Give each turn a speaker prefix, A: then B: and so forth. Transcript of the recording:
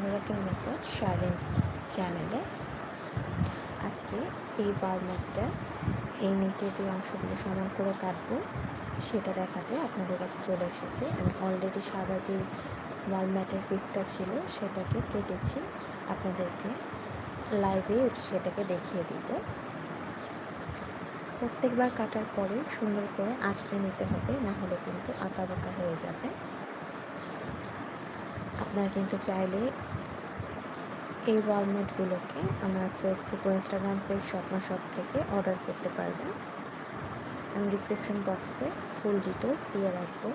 A: Miracle method শাড়ির চ্যানেলে। আজকে এই ওয়াল ম্যাটটা এই নিচের যে অংশগুলো সমান করে কাটবো সেটা দেখাতে আপনাদের কাছে চলে এসেছি। আমি অলরেডি সাদা যে ওয়াল ম্যাটের পিসটা ছিল সেটাকে কেটেছি, আপনাদেরকে লাইভে সেটাকে দেখিয়ে দিব। প্রত্যেকবার কাটার পরে সুন্দর করে আঁচড়ে নিতে হবে, না হলে কিন্তু আঁকা বাঁকা হয়ে যাবে। আপনারা কিন্তু চাইলে এই ওয়ালমেটগুলোকে আমার ফেসবুক ও ইনস্টাগ্রাম পেজ স্বপ্না শপ থেকে অর্ডার করতে পারবেন। আমি ডিসক্রিপশন বক্সে ফুল ডিটেলস দিয়ে রাখবো।